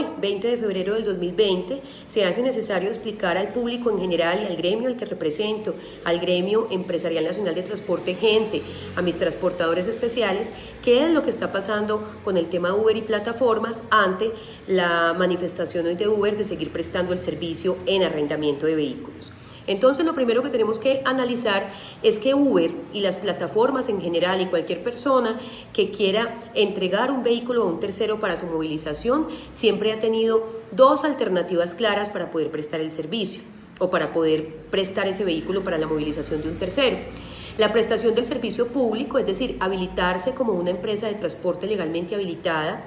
hoy, 20 de febrero del 2020, se hace necesario explicar al público en general y al gremio al que represento, al gremio empresarial nacional de transporte gente, a mis transportadores especiales, qué es lo que está pasando con el tema Uber y plataformas ante la manifestación hoy de Uber de seguir prestando el servicio en arrendamiento de vehículos. Entonces, lo primero que tenemos que analizar es que Uber y las plataformas en general y cualquier persona que quiera entregar un vehículo a un tercero para su movilización siempre ha tenido dos alternativas claras para poder prestar el servicio o para poder prestar ese vehículo para la movilización de un tercero. La prestación del servicio público, es decir, habilitarse como una empresa de transporte legalmente habilitada,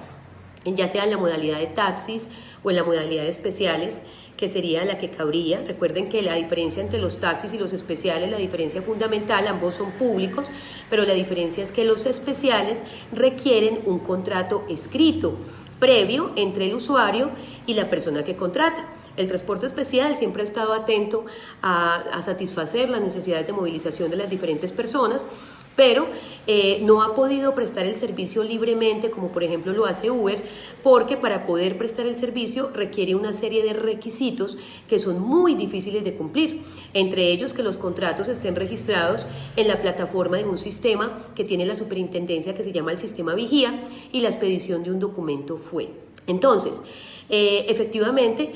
ya sea en la modalidad de taxis o en la modalidad de especiales, que sería la que cabría. Recuerden que la diferencia entre los taxis y los especiales, la diferencia fundamental, ambos son públicos, pero la diferencia es que los especiales requieren un contrato escrito previo entre el usuario y la persona que contrata. El transporte especial siempre ha estado atento a satisfacer las necesidades de movilización de las diferentes personas, pero no ha podido prestar el servicio libremente, como por ejemplo lo hace Uber, porque para poder prestar el servicio requiere una serie de requisitos que son muy difíciles de cumplir, entre ellos que los contratos estén registrados en la plataforma de un sistema que tiene la superintendencia, que se llama el sistema Vigía, y la expedición de un documento FUE. Entonces, efectivamente,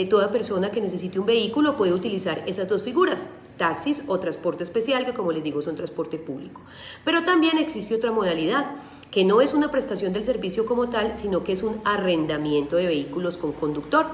toda persona que necesite un vehículo puede utilizar esas dos figuras, taxis o transporte especial, que como les digo son transporte público. Pero también existe otra modalidad, que no es una prestación del servicio como tal, sino que es un arrendamiento de vehículos con conductor.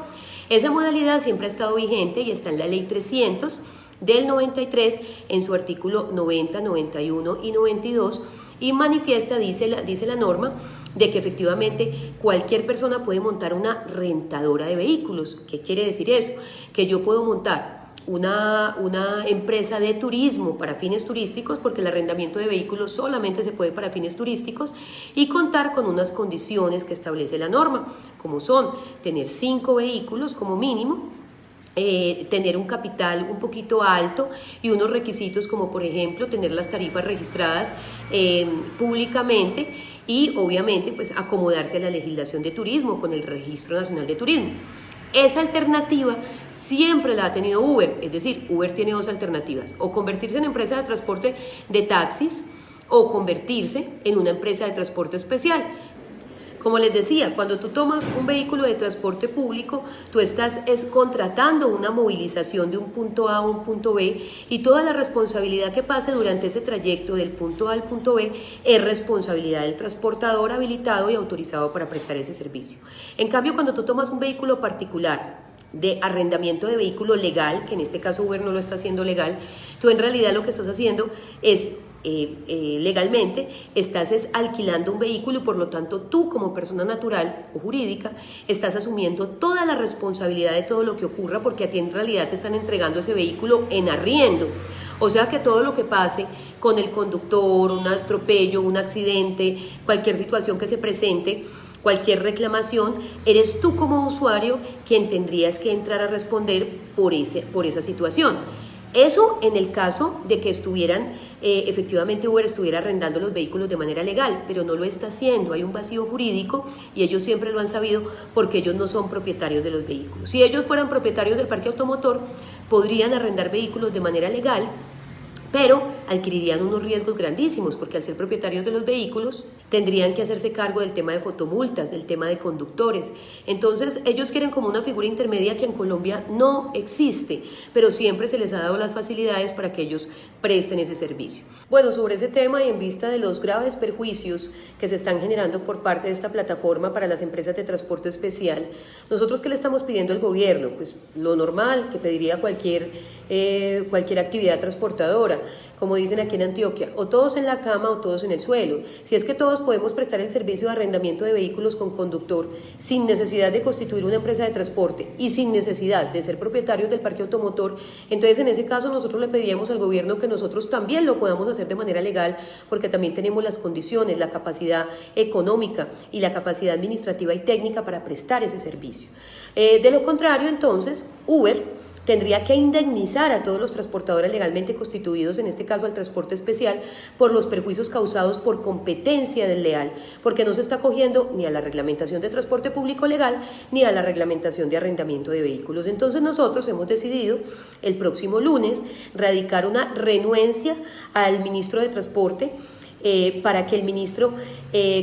Esa modalidad siempre ha estado vigente y está en la Ley 300 del 93, en su artículo 90, 91 y 92, y manifiesta, dice la norma, de que efectivamente cualquier persona puede montar una rentadora de vehículos. ¿Qué quiere decir eso? Que yo puedo montar una empresa de turismo para fines turísticos, porque el arrendamiento de vehículos solamente se puede para fines turísticos, y contar con unas condiciones que establece la norma, como son tener 5 vehículos como mínimo, tener un capital un poquito alto y unos requisitos como por ejemplo tener las tarifas registradas públicamente y obviamente pues acomodarse a la legislación de turismo con el Registro Nacional de Turismo. Esa alternativa siempre la ha tenido Uber, es decir, Uber tiene dos alternativas: o convertirse en empresa de transporte de taxis o convertirse en una empresa de transporte especial. Como les decía, cuando tú tomas un vehículo de transporte público, tú estás contratando una movilización de un punto A a un punto B, y toda la responsabilidad que pase durante ese trayecto del punto A al punto B es responsabilidad del transportador habilitado y autorizado para prestar ese servicio. En cambio, cuando tú tomas un vehículo particular de arrendamiento de vehículo legal, que en este caso Uber no lo está haciendo legal, tú en realidad lo que estás haciendo es legalmente estás alquilando un vehículo, y por lo tanto tú como persona natural o jurídica estás asumiendo toda la responsabilidad de todo lo que ocurra, porque a ti en realidad te están entregando ese vehículo en arriendo. O sea que todo lo que pase con el conductor, un atropello, un accidente, cualquier situación que se presente, cualquier reclamación, eres tú como usuario quien tendrías que entrar a responder por esa situación. Eso en el caso de que efectivamente Uber estuviera arrendando los vehículos de manera legal, pero no lo está haciendo. Hay un vacío jurídico y ellos siempre lo han sabido, porque ellos no son propietarios de los vehículos. Si ellos fueran propietarios del parque automotor, podrían arrendar vehículos de manera legal, pero adquirirían unos riesgos grandísimos, porque al ser propietarios de los vehículos tendrían que hacerse cargo del tema de fotomultas, del tema de conductores. Entonces ellos quieren como una figura intermedia que en Colombia no existe, pero siempre se les ha dado las facilidades para que ellos presten ese servicio. Bueno, sobre ese tema y en vista de los graves perjuicios que se están generando por parte de esta plataforma para las empresas de transporte especial, nosotros ¿qué le estamos pidiendo al gobierno? Pues lo normal que pediría cualquier actividad transportadora, como dicen aquí en Antioquia, o todos en la cama o todos en el suelo. Si es que todos podemos prestar el servicio de arrendamiento de vehículos con conductor sin necesidad de constituir una empresa de transporte y sin necesidad de ser propietarios del parque automotor, entonces en ese caso nosotros le pediríamos al gobierno que nosotros también lo podamos hacer de manera legal, porque también tenemos las condiciones, la capacidad económica y la capacidad administrativa y técnica para prestar ese servicio. De lo contrario, entonces, Uber tendría que indemnizar a todos los transportadores legalmente constituidos, en este caso al transporte especial, por los perjuicios causados por competencia desleal, porque no se está acogiendo ni a la reglamentación de transporte público legal ni a la reglamentación de arrendamiento de vehículos. Entonces nosotros hemos decidido el próximo lunes radicar una renuencia al ministro de Transporte para que el ministro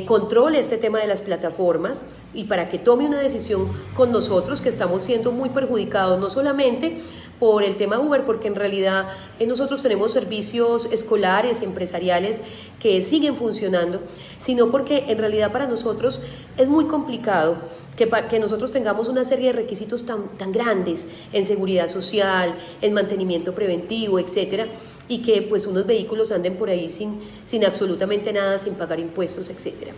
controle este tema de las plataformas y para que tome una decisión con nosotros, que estamos siendo muy perjudicados, no solamente por el tema Uber, porque en realidad nosotros tenemos servicios escolares, empresariales que siguen funcionando, sino porque en realidad para nosotros es muy complicado que nosotros tengamos una serie de requisitos tan grandes en seguridad social, en mantenimiento preventivo, etcétera, y que pues unos vehículos anden por ahí sin absolutamente nada, sin pagar impuestos, etcétera.